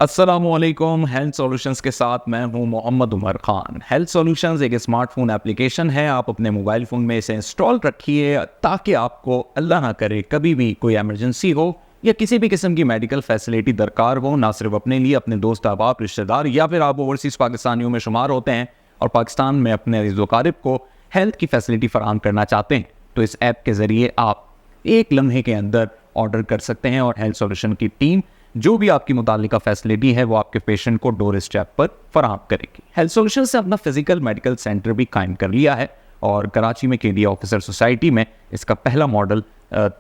अस्सलामुअलैकुम। Health solutions के साथ मैं हूं मोहम्मद उमर खान। हेल्थ सॉल्यूशंस एक स्मार्टफोन एप्लीकेशन है। आप अपने मोबाइल फ़ोन में इसे इंस्टॉल रखिए ताकि आपको अल्लाह ना करे कभी भी कोई इमरजेंसी हो या किसी भी किस्म की मेडिकल फैसिलिटी दरकार हो, ना सिर्फ अपने लिए, अपने दोस्त अहबाब रिश्तेदार या फिर आप ओवरसीज़ पाकिस्तानियों में शुमार होते हैं और पाकिस्तान में अपने अज़ीज़-ओ-क़ारिब को हेल्थ की फैसिलिटी फराहम करना चाहते हैं, तो इस ऐप के ज़रिए आप एक लम्हे के अंदर ऑर्डर कर सकते हैं और हेल्थ सॉल्यूशन की टीम जो भी आपकी मुतालिका फैसिलिटी है वो आपके पेशेंट को डोर स्टेप पर फराहम करेगी। हेल्थ सॉल्यूशन से अपना फिजिकल मेडिकल सेंटर भी कायम कर लिया है और कराची में केडी ऑफिसर सोसाइटी में इसका पहला मॉडल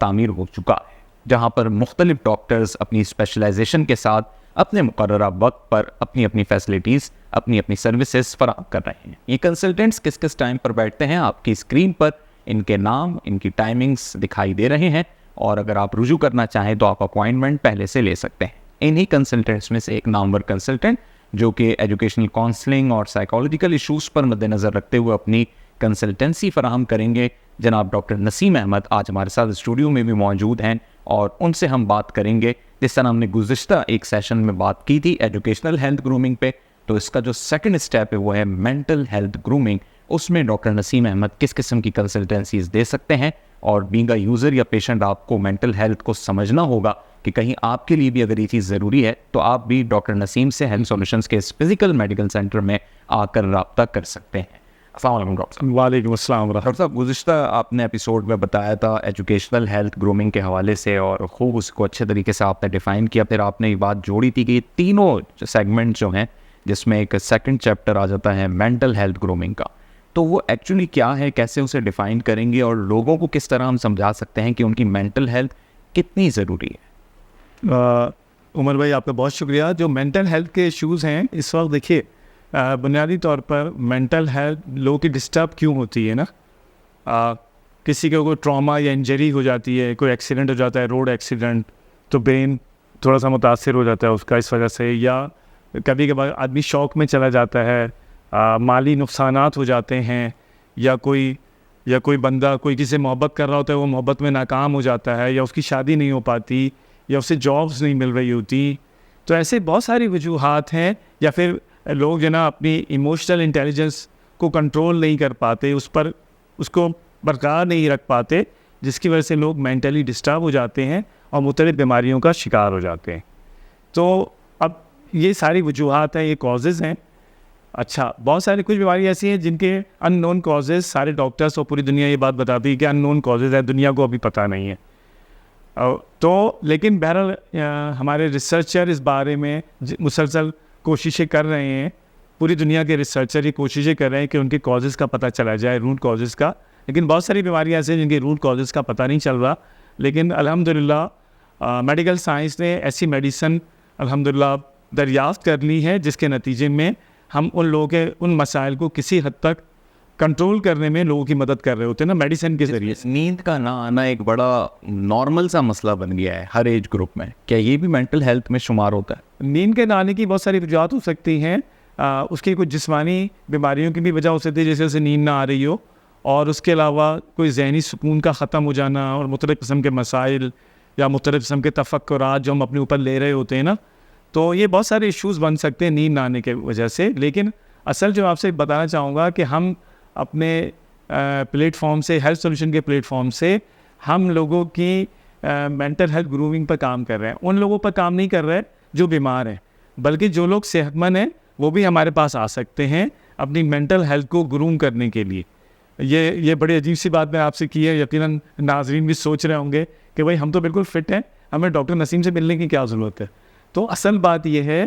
तामीर हो चुका है, जहां पर मुख्तलिफ डॉक्टर्स अपनी स्पेशलाइजेशन के साथ अपने मुकर्ररा वक्त पर अपनी अपनी फैसिलिटीज़, अपनी अपनी सर्विसेज फराहम कर रहे हैं। ये कंसल्टेंट्स किस किस टाइम पर बैठते हैं आपकी स्क्रीन पर इनके नाम, इनकी टाइमिंग्स दिखाई दे रहे हैं और अगर आप रुजू करना चाहें तो आप अपॉइंटमेंट पहले से ले सकते हैं। इन्हीं कंसल्टेंट्स में से एक नामवर कंसल्टेंट जो कि एजुकेशनल काउंसलिंग और साइकोलॉजिकल इशूज़ पर मद्देनज़र रखते हुए अपनी कंसल्टेंसी फराहम करेंगे, जनाब डॉक्टर नसीम अहमद आज हमारे साथ स्टूडियो में भी मौजूद हैं और उनसे हम बात करेंगे। जिस तरह हमने गुज़िश्ता एक सेशन में बात की थी एजुकेशनल हेल्थ ग्रूमिंग पे, तो इसका जो सेकंड स्टेप है वो है मेंटल हेल्थ ग्रूमिंग। उसमें डॉक्टर नसीम अहमद किस किस्म की कंसल्टेंसीज दे सकते हैं और बीइंग अ यूज़र या पेशेंट आपको मेंटल हेल्थ को समझना होगा कि कहीं आपके लिए भी अगर ये चीज़ ज़रूरी है तो आप भी डॉक्टर नसीम से हेल्थ सॉल्यूशंस के इस फिजिकल मेडिकल सेंटर में आकर रब्ता कर सकते हैं। अस्सलाम वालेकुम डॉक्टर साहब। वालेकुम अस्सलाम। डॉक्टर साहब, गुज़िश्ता आपने एपिसोड में बताया था एजुकेशनल हेल्थ ग्रूमिंग के हवाले से और खूब उसको अच्छे तरीके से आपने डिफ़ाइन किया। फिर आपने ये बात जोड़ी थी कि ये तीनों सेगमेंट जो हैं जिसमें एक सेकंड चैप्टर आ जाता है मेंटल हेल्थ ग्रूमिंग का, तो वो एक्चुअली क्या है, कैसे उसे डिफ़ाइन करेंगे और लोगों को किस तरह हम समझा सकते हैं कि उनकी मेंटल हेल्थ कितनी ज़रूरी है? उमर भाई आपका बहुत शुक्रिया। जो मेंटल हेल्थ के इश्यूज़ हैं इस वक्त देखिए, बुनियादी तौर पर मेंटल हेल्थ लोगों की डिस्टर्ब क्यों होती है ना, किसी को कोई ट्रॉमा या इंजरी हो जाती है, कोई एक्सीडेंट हो जाता है, रोड एक्सीडेंट, तो ब्रेन थोड़ा सा मुतासर हो जाता है उसका इस वजह से, या कभी कभार आदमी शौक में चला जाता है, माली नुकसानात हो जाते हैं, या कोई बंदा कोई किसी से मोहब्बत कर रहा होता है, वो मोहब्बत में नाकाम हो जाता है, या उसकी शादी नहीं हो पाती, या उसे जॉब्स नहीं मिल रही होती। तो ऐसे बहुत सारी वजूहात हैं। या फिर लोग जो ना अपनी इमोशनल इंटेलिजेंस को कंट्रोल नहीं कर पाते, उसको बरकरार नहीं रख पाते, जिसकी वजह से लोग मेंटली डिस्टर्ब हो जाते हैं और मुख्तलिफ बीमारियों का शिकार हो जाते हैं। तो अब ये सारी वजूहात हैं, ये कॉजेज़ हैं। अच्छा, बहुत सारी कुछ बीमारी ऐसी हैं जिनके अननोन कॉजेज़, सारे डॉक्टर्स और पूरी दुनिया ये बात बताती है कि अननोन कॉजेज़ है, दुनिया को अभी पता नहीं है। तो लेकिन बहरहाल हमारे रिसर्चर इस बारे में मुसलसल कोशिशें कर रहे हैं। पूरी दुनिया के रिसर्चर ये कोशिशें कर रहे हैं कि उनके कॉजेज़ का पता चला जाए, रूट कॉजेज़ का। लेकिन बहुत सारी बीमारियाँ ऐसी हैं जिनके रूट कॉजेज़ का पता नहीं चल रहा। लेकिन अल्हम्दुलिल्लाह मेडिकल साइंस ने ऐसी मेडिसन अल्हम्दुलिल्लाह दरियाफ्त कर ली है जिसके नतीजे में हम उन लोगों के उन मसाइल को किसी हद तक कंट्रोल करने में लोगों की मदद कर रहे होते हैं ना, मेडिसिन के ज़रिए। नींद का ना आना एक बड़ा नॉर्मल सा मसला बन गया है हर एज ग्रुप में, क्या ये भी मेंटल हेल्थ में शुमार होता है? नींद के ना आने की बहुत सारी वजूहत हो सकती हैं। उसकी कुछ जिस्मानी बीमारियों की भी वजह हो सकती है, जैसे उसे नींद ना आ रही हो, और उसके अलावा कोई जहनी सुकून का ख़त्म हो जाना और मुख्तलिफ़ किस्म के मसाइल या मुख्तलिफ़ किस्म के तफक्कुरात जो हम अपने ऊपर ले रहे होते हैं ना, तो ये बहुत सारे इश्यूज़ बन सकते हैं नींद ना आने के वजह से। लेकिन असल जो आपसे बताना चाहूँगा कि हम अपने प्लेटफॉर्म से, हेल्थ सॉल्यूशन के प्लेटफॉर्म से, हम लोगों की मेंटल हेल्थ ग्रूमिंग पर काम कर रहे हैं। उन लोगों पर काम नहीं कर रहे जो बीमार हैं, बल्कि जो लोग सेहतमंद हैं वो भी हमारे पास आ सकते हैं अपनी मेंटल हेल्थ को ग्रूम करने के लिए। ये बड़ी अजीब सी बात मैं आपसे की है, यकीनन नाजरीन भी सोच रहे होंगे कि भाई हम तो बिल्कुल फ़िट हैं, हमें डॉक्टर नसीम से मिलने की क्या ज़रूरत है। तो असल बात यह है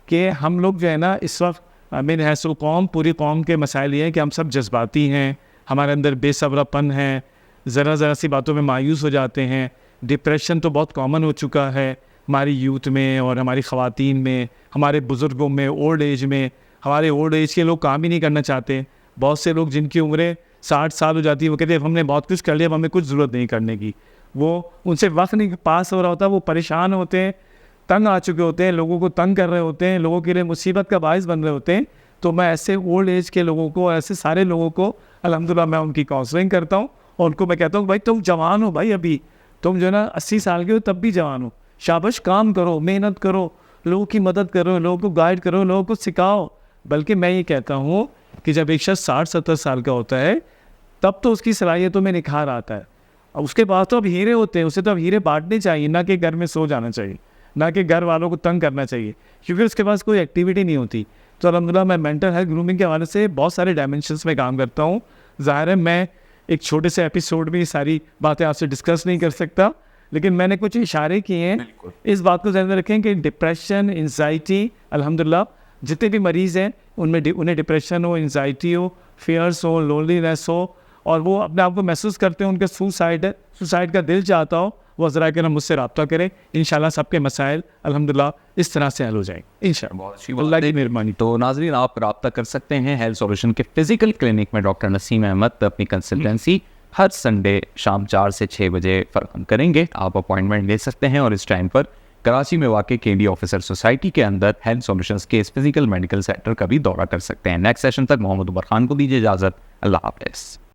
कि हम लोग जो है ना इस वक्त मेरे हैसो कौम, पूरी कौम के मसाइल ये हैं कि हम सब जज्बाती हैं, हमारे अंदर बेसब्रापन है, ज़रा सी बातों में मायूस हो जाते हैं। डिप्रेशन तो बहुत कॉमन हो चुका है हमारी यूथ में और हमारी ख़वातीन में, हमारे बुज़ुर्गों में, ओल्ड एज में। हमारे ओल्ड एज के लोग काम ही नहीं करना चाहते। बहुत से लोग जिनकी उम्रें 60 साल हो जाती है वो कहते हैं हमने बहुत कुछ कर लिया, अब हमें कुछ ज़रूरत नहीं करने की। वो उनसे वक्त नहीं पास हो रहा होता, वो परेशान होते हैं, तंग आ चुके होते हैं, लोगों को तंग कर रहे होते हैं, लोगों के लिए मुसीबत का बायस बन रहे होते हैं। तो मैं ऐसे ओल्ड एज के लोगों को, ऐसे सारे लोगों को अल्हम्दुलिल्लाह मैं उनकी काउंसलिंग करता हूँ और उनको मैं कहता हूँ भाई तुम जवान हो, भाई अभी तुम जो है ना 80 साल के हो तब भी जवान हो, शाबाश, काम करो, मेहनत करो, लोगों की मदद करो, लोगों को गाइड करो, लोगों को सिखाओ। बल्कि मैं ये कहता हूँ कि जब एक शख्स 60-70 साल का होता है तब तो उसकी सलाहियतों में निखार आता है। अब उसके पास तो अब हीरे होते हैं, उसे तो अब हीरे बांटने चाहिए, ना कि घर में सो जाना चाहिए, ना कि घर वालों को तंग करना चाहिए, क्योंकि उसके पास कोई एक्टिविटी नहीं होती। तो अल्हम्दुलिल्लाह मैं मेंटल हेल्थ ग्रूमिंग के हवाले से बहुत सारे डायमेंशंस में काम करता हूँ। ज़ाहिर है मैं एक छोटे से एपिसोड में ये सारी बातें आपसे डिस्कस नहीं कर सकता, लेकिन मैंने कुछ इशारे किए हैं। इस बात को ध्यान में रखें कि डिप्रेशन, एंजाइटी, अल्हम्दुलिल्लाह जितने भी मरीज़ हैं उन्हें डिप्रेशन हो, एंजाइटी हो, फियर्स हो, लोनलीनेस हो, और वो अपने आप को महसूस करते हैं उनके सुसाइड का दिल चाहता हो, वो ज़रा के ना मुझसे रब्ता करें। इंशाल्लाह सबके मसाइल अल्हम्दुलिल्लाह इस तरह से हल हो जाएंगे इंशाल्लाह, अल्लाह की मेहरबानी। तो नाज़रीन, आप रब्ता कर सकते हैं हेल्थ सॉल्यूशन के फिजिकल क्लिनिक में। डॉक्टर नसीम अहमद अपनी कंसल्टेंसी हर संडे शाम 4 से 6 बजे फराहम करेंगे। आप अपॉइंटमेंट ले सकते हैं और इस टाइम पर कराची में वाक़ केडी ऑफिसर सोसाइटी के अंदर हेल्थ सॉल्यूशंस के इस फिजिकल मेडिकल सेंटर का भी दौरा कर सकते हैं। नेक्स्ट सेशन तक मोहम्मद उमर खान को दीजिए इजाज़त। अल्लाह हाफ़िज़।